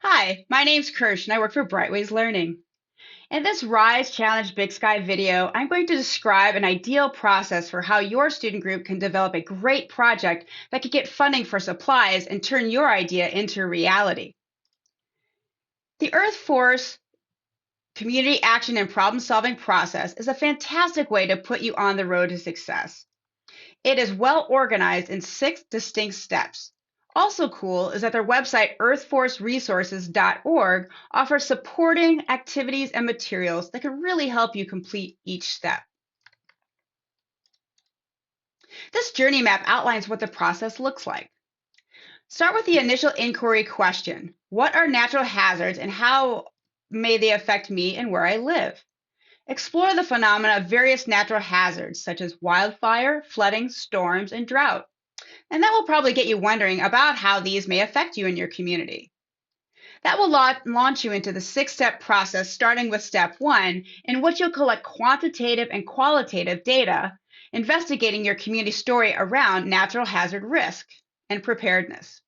Hi, my name's Kirsch and I work for Brightways Learning. In this Rise Challenge Big Sky video, I'm going to describe an ideal process for how your student group can develop a great project that can get funding for supplies and turn your idea into reality. The Earth Force community action and problem solving process is a fantastic way to put you on the road to success. It is well organized in 6 distinct steps. Also cool is that their website, earthforceresources.org, offers supporting activities and materials that can really help you complete each step. This journey map outlines what the process looks like. Start with the initial inquiry question. What are natural hazards and how may they affect me and where I live? Explore the phenomena of various natural hazards such as wildfire, flooding, storms, and drought. And that will probably get you wondering about how these may affect you in your community. That will launch you into the 6 step process, starting with step 1, in which you'll collect quantitative and qualitative data, investigating your community story around natural hazard risk and preparedness.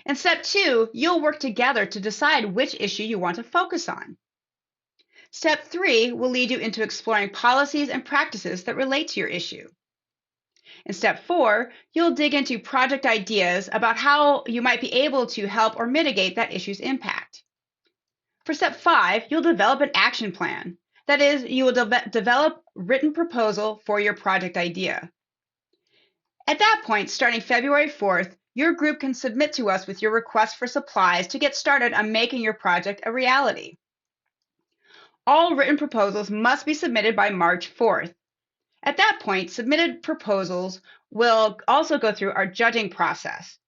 In step 2, you'll work together to decide which issue you want to focus on. Step 3 will lead you into exploring policies and practices that relate to your issue. In step 4, you'll dig into project ideas about how you might be able to help or mitigate that issue's impact. For step 5, you'll develop an action plan. That is, you will develop written proposal for your project idea. At that point, starting February 4th, your group can submit to us with your request for supplies to get started on making your project a reality. All written proposals must be submitted by March 4th. At that point, submitted proposals will also go through our judging process.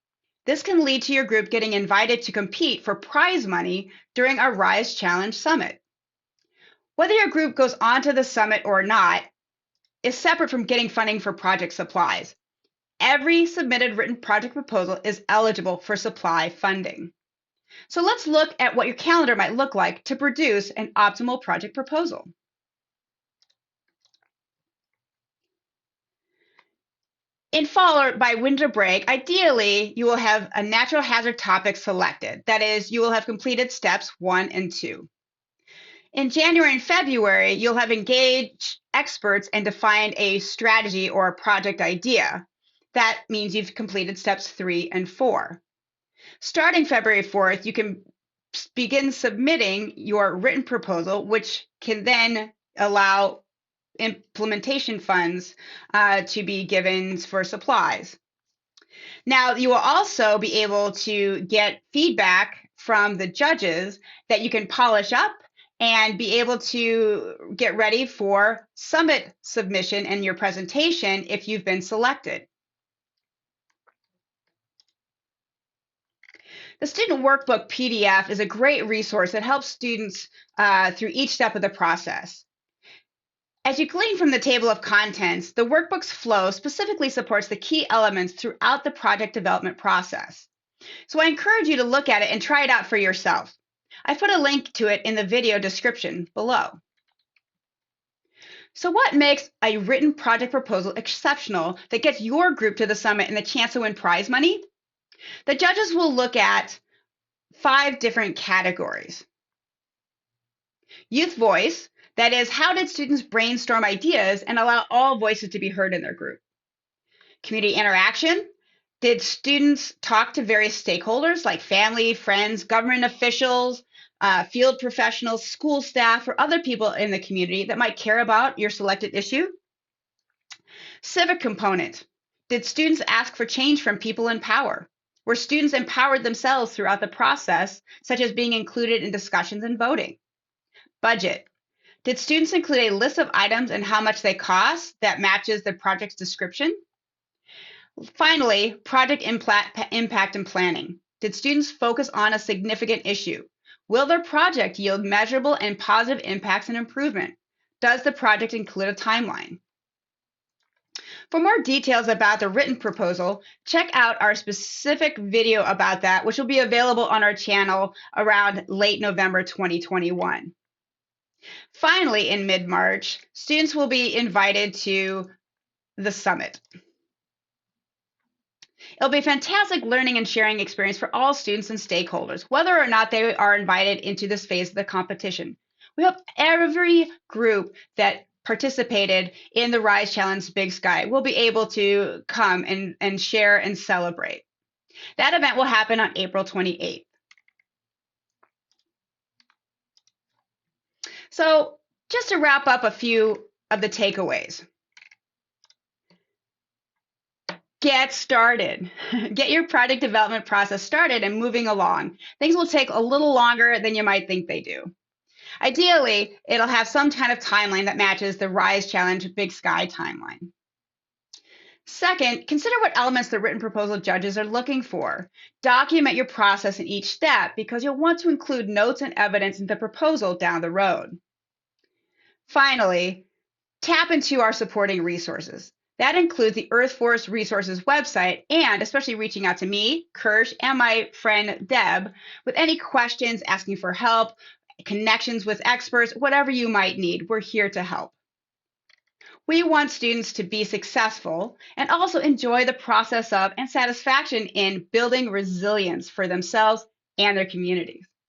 This can lead to your group getting invited to compete for prize money during our Rise Challenge Summit. Whether your group goes on to the summit or not is separate from getting funding for project supplies. Every submitted written project proposal is eligible for supply funding. So let's look at what your calendar might look like to produce an optimal project proposal. In fall or by winter break, ideally, you will have a natural hazard topic selected. That is, you will have completed steps 1 and 2. In January and February, you'll have engaged experts and defined a strategy or a project idea. That means you've completed steps 3 and 4. Starting February 4th, you can begin submitting your written proposal, which can then allow implementation funds to be given for supplies. Now, you will also be able to get feedback from the judges that you can polish up and be able to get ready for summit submission and your presentation if you've been selected. The Student Workbook PDF is a great resource that helps students through each step of the process. As you glean from the table of contents, the workbook's flow specifically supports the key elements throughout the project development process. So I encourage you to look at it and try it out for yourself. I've put a link to it in the video description below. So what makes a written project proposal exceptional that gets your group to the summit and the chance to win prize money? The judges will look at 5 different categories. Youth voice, that is, how did students brainstorm ideas and allow all voices to be heard in their group? Community interaction, did students talk to various stakeholders like family, friends, government officials, field professionals, school staff, or other people in the community that might care about your selected issue? Civic component. Did students ask for change from people in power? Were students empowered themselves throughout the process, such as being included in discussions and voting? Budget. Did students include a list of items and how much they cost that matches the project's description? Finally, project impact and planning. Did students focus on a significant issue? Will their project yield measurable and positive impacts and improvement? Does the project include a timeline? For more details about the written proposal, check out our specific video about that, which will be available on our channel around late November 2021. Finally, in mid-March, students will be invited to the summit. It'll be a fantastic learning and sharing experience for all students and stakeholders, whether or not they are invited into this phase of the competition. We hope every group that participated in the Rise Challenge Big Sky will be able to come and share and celebrate. That event will happen on April 28th. So, just to wrap up a few of the takeaways. Get started. Get your project development process started and moving along. Things will take a little longer than you might think they do. Ideally, it'll have some kind of timeline that matches the Rise Challenge Big Sky timeline. Second, consider what elements the written proposal judges are looking for. Document your process in each step because you'll want to include notes and evidence in the proposal down the road. Finally, tap into our supporting resources. That includes the Earth Force Resources website and especially reaching out to me, Kirsch, and my friend Deb with any questions, asking for help, connections with experts, whatever you might need. We're here to help. We want students to be successful and also enjoy the process of and satisfaction in building resilience for themselves and their communities.